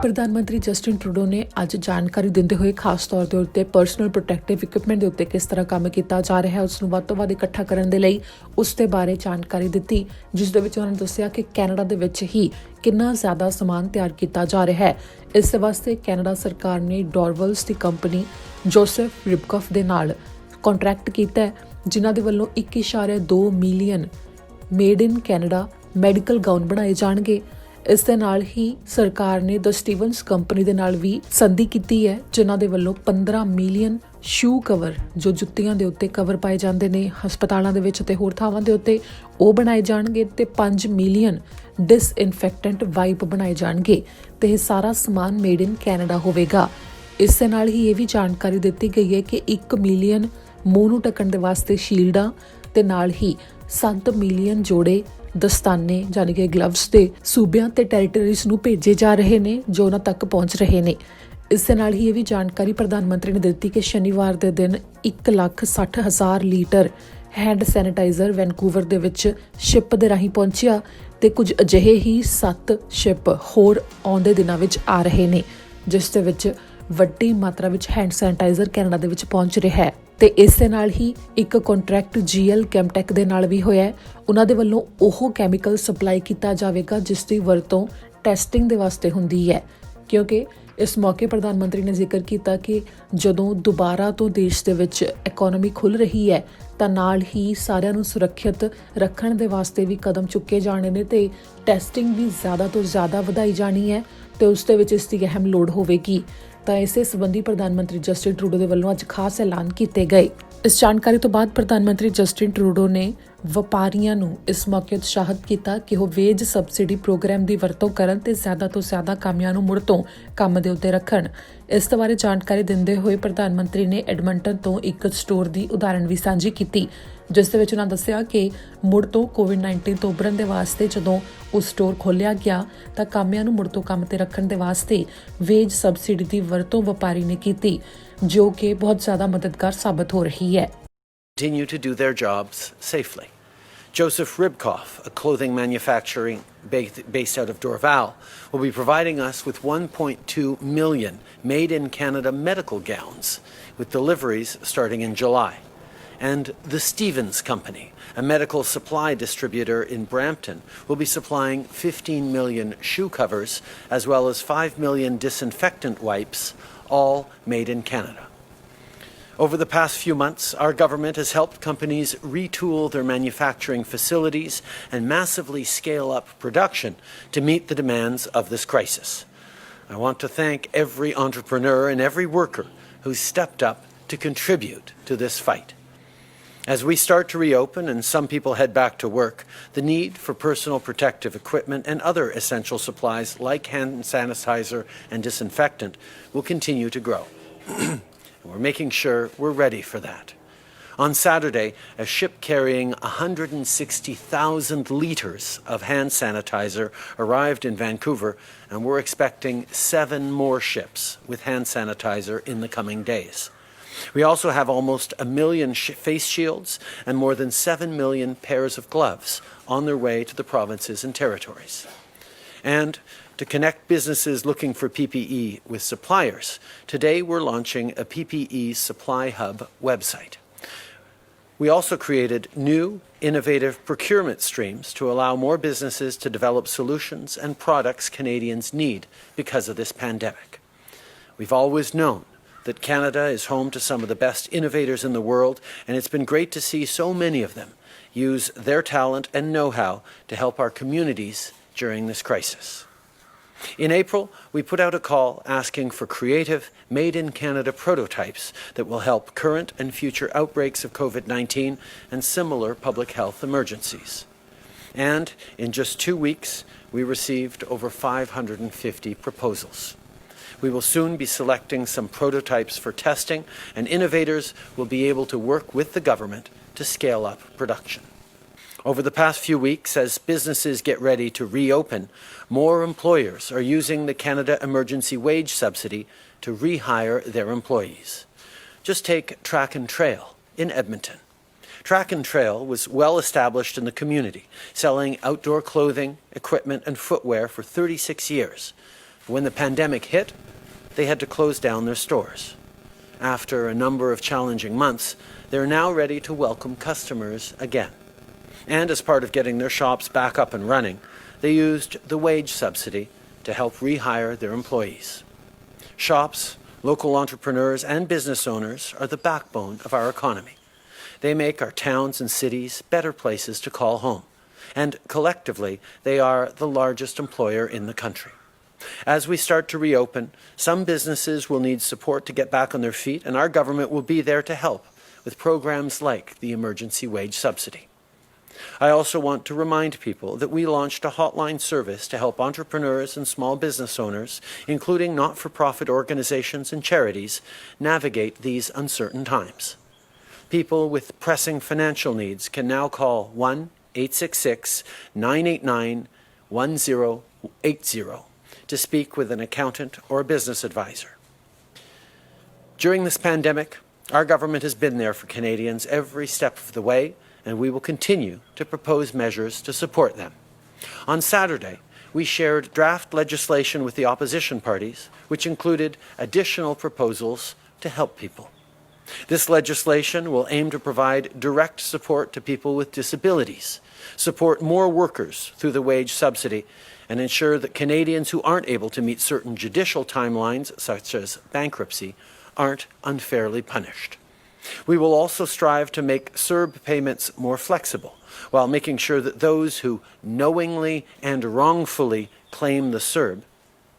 प्रधानमंत्री Justin Trudeau ने अज जानकारी देंदे हुए खास तौर के उत्ते पर्सनल प्रोटैक्टिव इक्विपमेंट के उत्ते किस तरह काम किया जा रहा है उसनूं वध तों वध इकट्ठा करन दे लई उसके बारे जानकारी दी, जिस दे विच उन्होंने दस्सिया कि कैनेडा दे विच ही कितना ज़्यादा समान तैयार किया जा रहा है। इस वास्ते कैनेडा सरकार ने डॉरवल्स की कंपनी जोसेफ रिबकॉफ दे नाल कॉन्ट्रैक्ट किया है, जिन्हां दे वल्लों 1.2 million made in Canada medical gown बनाए जाणगे। इस दे नाल ही सरकार ने द स्टीवनस कंपनी दे नाल भी संधि की है, जिन्हां दे वल्लों 15 मिलियन शू कवर जो जुत्तियां दे उत्ते कवर पाए जाते हैं हस्पतालों के विच ते होर थावां दे उत्ते वो बनाए जाणगे ते 5 मिलियन डिसइनफैक्टेंट वाइप बनाए जाणगे ते ये सारा समान मेड इन कैनेडा होवेगा। इस दे नाल ही ये भी जानकारी दी गई है कि 1 मिलियन मूँह नूं ढकण दे वास्ते शील्डां ते नाल ही 7 मिलियन जोड़े दस्ताने यानी कि ग्लव्स के सूबियां ते टैरीटरीज नूं भेजे जा रहे ने जो उन्हां तक पहुंच रहे ने। इस दे नाल ही ये भी जानकारी प्रधानमंत्री ने दी कि शनिवार के दिन 1,60,000 लीटर हैंड सैनिटाइजर वैनकूवर दे विच शिप दे राहीं पहुंचिया ते कुछ अजिहे ही 7 शिप होर आउंदे दिनां विच आ रहे ने, जिस दे विच वड्डी मात्रा विच हैंड सैनिटाइजर कैनेडा दे विच पहुंच रहा है। ते इस दे नाल ही एक कॉन्ट्रैक्ट GL कैमटेक दे नाल भी होया है। उन्हां दे वल्लों ओह कैमिकल सप्लाई किया जाएगा जिसकी वरतों टैसटिंग दे वास्ते हुंदी है, क्योंकि इस मौके प्रधानमंत्री ने जिक्र किया कि जदों दोबारा तो देश दे विच इकोनॉमी खुल रही है तां नाल ही सारिਆਂ ਨੂੰ सुरक्षित रखण दे वास्ते भी कदम चुके जाने ने ते टैसटिंग भी ज़्यादा तो ज़्यादा वधाई जानी है ते उस दे विच इसकी अहम लोड़ होवेगी। ਤਾਂ ਇਸੇ ਸੰਬੰਧੀ ਪ੍ਰਧਾਨ ਮੰਤਰੀ ਜਸਟਿਨ ਟਰੂਡੋ ਦੇ ਵੱਲੋਂ ਅੱਜ ਖਾਸ ਐਲਾਨ ਕੀਤੇ ਗਏ। ਇਸ ਜਾਣਕਾਰੀ ਤੋਂ ਬਾਅਦ ਪ੍ਰਧਾਨ ਮੰਤਰੀ ਜਸਟਿਨ ਟਰੂਡੋ ਨੇ ਵਪਾਰੀਆਂ ਨੂੰ ਇਸ ਮੌਕੇ ਉਤਸ਼ਾਹਿਤ ਕੀਤਾ ਕਿ ਉਹ ਵੇਜ ਸਬਸਿਡੀ ਪ੍ਰੋਗਰਾਮ ਦੀ ਵਰਤੋਂ ਕਰਨ ਤੇ ਜ਼ਿਆਦਾ ਤੋਂ ਜ਼ਿਆਦਾ ਕਾਮਿਆਂ ਨੂੰ ਮੁੜ ਤੋਂ ਕੰਮ ਦੇ ਉੱਤੇ ਰੱਖਣ। ਇਸ ਦੇ ਬਾਰੇ ਜਾਣਕਾਰੀ ਦਿੰਦੇ ਹੋਏ ਪ੍ਰਧਾਨ ਮੰਤਰੀ ਨੇ ਐਡਮੰਟਨ ਤੋਂ ਇੱਕ ਸਟੋਰ ਦੀ ਉਦਾਹਰਣ ਵੀ ਸਾਂਝੀ ਕੀਤੀ, ਜਿਸ ਦੇ ਵਿੱਚ ਉਹਨਾਂ ਦੱਸਿਆ ਕਿ ਮੁੜ ਤੋਂ ਕੋਵਿਡ-19 ਤੋਂ ਉਭਰਨ ਦੇ ਵਾਸਤੇ ਜਦੋਂ ਉਹ ਸਟੋਰ ਖੋਲ੍ਹਿਆ ਗਿਆ ਤਾਂ ਕਾਮਿਆਂ ਨੂੰ ਮੁੜ ਤੋਂ ਕੰਮ ਤੇ ਰੱਖਣ ਦੇ ਵਾਸਤੇ ਵੇਜ ਸਬਸਿਡੀ ਦੀ ਵਰਤੋਂ ਵਪਾਰੀ ਨੇ ਕੀਤੀ, ਜੋ ਕਿ ਬਹੁਤ ਜ਼ਿਆਦਾ ਮਦਦਗਾਰ ਸਾਬਤ ਹੋ ਰਹੀ ਹੈ। Continue to do their jobs safely. Joseph Ribkoff, a clothing manufacturing based out of Dorval, will be providing us with 1.2 million made-in-Canada medical gowns, with deliveries starting in July. And the Stevens Company, a medical supply distributor in Brampton, will be supplying 15 million shoe covers as well as 5 million disinfectant wipes, all made in Canada. Over the past few months, our government has helped companies retool their manufacturing facilities and massively scale up production to meet the demands of this crisis. I want to thank every entrepreneur and every worker who's stepped up to contribute to this fight. As we start to reopen and some people head back to work, the need for personal protective equipment and other essential supplies like hand sanitizer and disinfectant will continue to grow. We're making sure we're ready for that. On Saturday, a ship carrying 160,000 litres of hand sanitizer arrived in Vancouver, and we're expecting 7 more ships with hand sanitizer in the coming days. We also have almost 1 million face shields and more than 7 million pairs of gloves on their way to the provinces and territories. And to connect businesses looking for PPE with suppliers, today we're launching a PPE Supply Hub website. We also created new, innovative procurement streams to allow more businesses to develop solutions and products Canadians need because of this pandemic. We've always known that Canada is home to some of the best innovators in the world, and it's been great to see so many of them use their talent and know-how to help our communities during this crisis. In April, we put out a call asking for creative, made-in-Canada prototypes that will help current and future outbreaks of COVID-19 and similar public health emergencies. And in just 2 weeks, we received over 550 proposals. We will soon be selecting some prototypes for testing, and innovators will be able to work with the government to scale up production. Over the past few weeks, as businesses get ready to reopen, more employers are using the Canada Emergency Wage Subsidy to rehire their employees. Just take Track and Trail in Edmonton. Track and Trail was well established in the community, selling outdoor clothing, equipment and footwear for 36 years. When the pandemic hit, they had to close down their stores. After a number of challenging months, they're now ready to welcome customers again. And as part of getting their shops back up and running, they used the wage subsidy to help rehire their employees. Shops, local entrepreneurs, and business owners are the backbone of our economy. They make our towns and cities better places to call home. And collectively, they are the largest employer in the country. As we start to reopen, some businesses will need support to get back on their feet, and our government will be there to help with programs like the emergency wage subsidy. I also want to remind people that we launched a hotline service to help entrepreneurs and small business owners, including not-for-profit organizations and charities, navigate these uncertain times. People with pressing financial needs can now call 1-866-989-1080 to speak with an accountant or a business advisor. During this pandemic, our government has been there for Canadians every step of the way, and we will continue to propose measures to support them. On Saturday, we shared draft legislation with the opposition parties, which included additional proposals to help people. This legislation will aim to provide direct support to people with disabilities, support more workers through the wage subsidy, and ensure that Canadians who aren't able to meet certain judicial timelines, such as bankruptcy, aren't unfairly punished. We will also strive to make CERB payments more flexible, while making sure that those who knowingly and wrongfully claim the CERB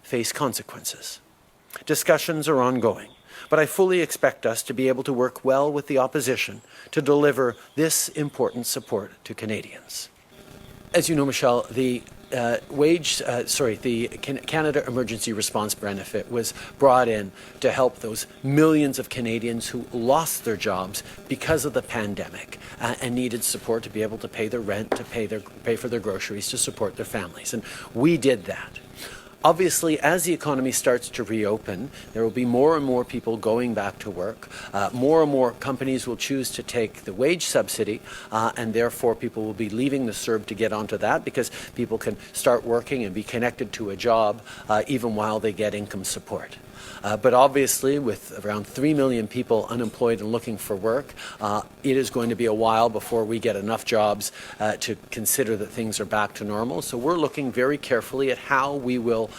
face consequences. Discussions are ongoing, but I fully expect us to be able to work well with the opposition to deliver this important support to Canadians. As you know, Michelle, the Canada Emergency Response Benefit was brought in to help those millions of Canadians who lost their jobs because of the pandemic and needed support to be able to pay their rent, to pay for their groceries, to support their families. And we did that. Obviously, as the economy starts to reopen, there will be more and more people going back to work. More and more companies will choose to take the wage subsidy, and therefore people will be leaving the CERB to get onto that, because people can start working and be connected to a job even while they get income support. But obviously, with around 3 million people unemployed and looking for work, it is going to be a while before we get enough jobs to consider that things are back to normal. So we're looking very carefully at how we will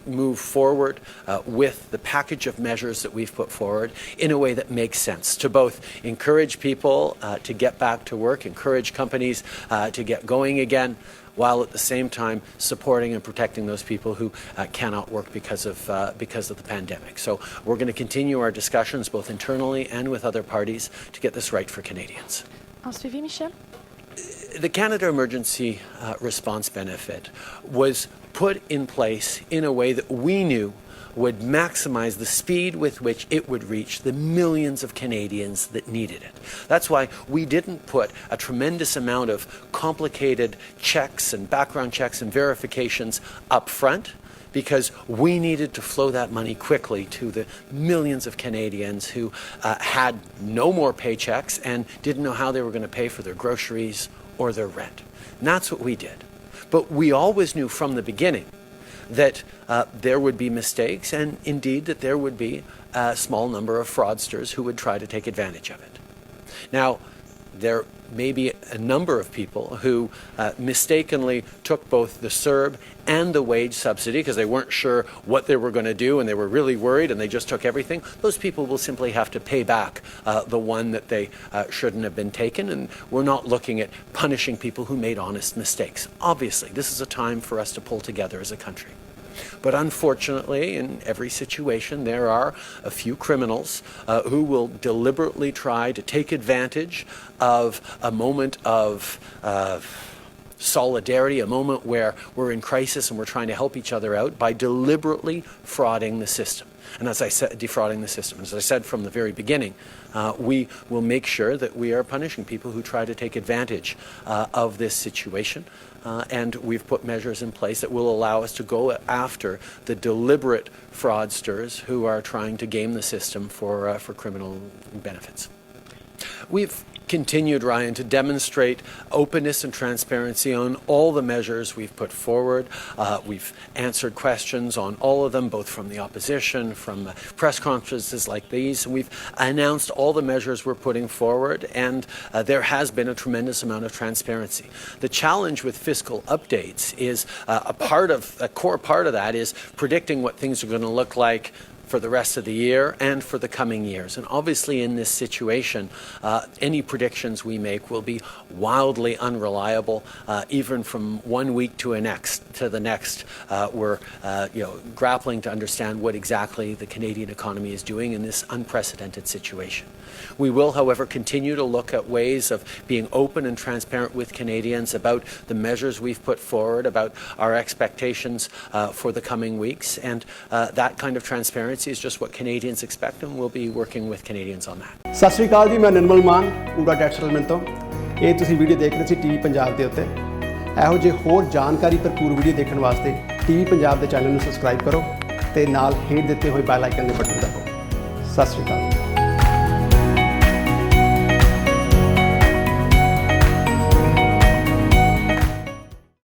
move forward with the package of measures that we've put forward in a way that makes sense to both encourage people to get back to work, encourage companies to get going again, while at the same time supporting and protecting those people who cannot work because of the pandemic. So we're going to continue our discussions both internally and with other parties to get this right for Canadians. En suivi, Michel? The Canada Emergency Response Benefit was put in place in a way that we knew would maximize the speed with which it would reach the millions of Canadians that needed it. That's why we didn't put a tremendous amount of complicated checks and background checks and verifications up front, because we needed to flow that money quickly to the millions of Canadians who had no more paychecks and didn't know how they were going to pay for their groceries or their rent. And that's what we did. But we always knew from the beginning that there would be mistakes, and indeed that there would be a small number of fraudsters who would try to take advantage of it. Now, there may be a number of people who mistakenly took both the CERB and the wage subsidy because they weren't sure what they were going to do and they were really worried and they just took everything. Those people will simply have to pay back the one that they shouldn't have been taken, and we're not looking at punishing people who made honest mistakes. Obviously, this is a time for us to pull together as a country. But unfortunately, in every situation, there are a few criminals who will deliberately try to take advantage of a moment of solidarity, a moment where we're in crisis and we're trying to help each other out, by deliberately frauding the system. And as I said, defrauding the system. As I said from the very beginning, we will make sure that we are punishing people who try to take advantage of this situation. And we've put measures in place that will allow us to go after the deliberate fraudsters who are trying to game the system for criminal benefits. We've continued, Ryan, to demonstrate openness and transparency on all the measures we've put forward. We've answered questions on all of them, both from the opposition, from press conferences like these. And we've announced all the measures we're putting forward, and there has been a tremendous amount of transparency. The challenge with fiscal updates is a core part of that is predicting what things are going to look like for the rest of the year and for the coming years. And obviously in this situation, any predictions we make will be wildly unreliable, even from 1 week to the next. We're grappling to understand what exactly the Canadian economy is doing in this unprecedented situation. We will, however, continue to look at ways of being open and transparent with Canadians about the measures we've put forward, about our expectations for the coming weeks, and that kind of transparency is just what Canadians expect, and we'll be working with Canadians on that. ਸਤਿ ਸ਼੍ਰੀ ਅਕਾਲ ਜੀ, ਮੈਂ ਨਿਰਮਲ ਮਾਨ ਊੜਾ tax settlement ਤੋਂ। ਇਹ ਤੁਸੀਂ video ਦੇਖ ਰਹੇ ਸੀ TV Punjab ਦੇ ਉੱਤੇ। ਇਹੋ ਜਿਹੇ ਹੋਰ ਜਾਣਕਾਰੀ ਭਰਪੂਰ ਵੀਡੀਓ ਦੇਖਣ ਵਾਸਤੇ ਟੀਵੀ ਪੰਜਾਬ ਦੇ ਚੈਨਲ ਨੂੰ ਸਬਸਕ੍ਰਾਈਬ ਕਰੋ ਤੇ ਨਾਲ ਹੇਠ ਦਿੱਤੇ ਹੋਏ ਬੈਲ ਆਈਕਨ ਦੇ ਬਟਨ ਦਬਾਓ। ਸਤਿ ਸ਼੍ਰੀ ਅਕਾਲ।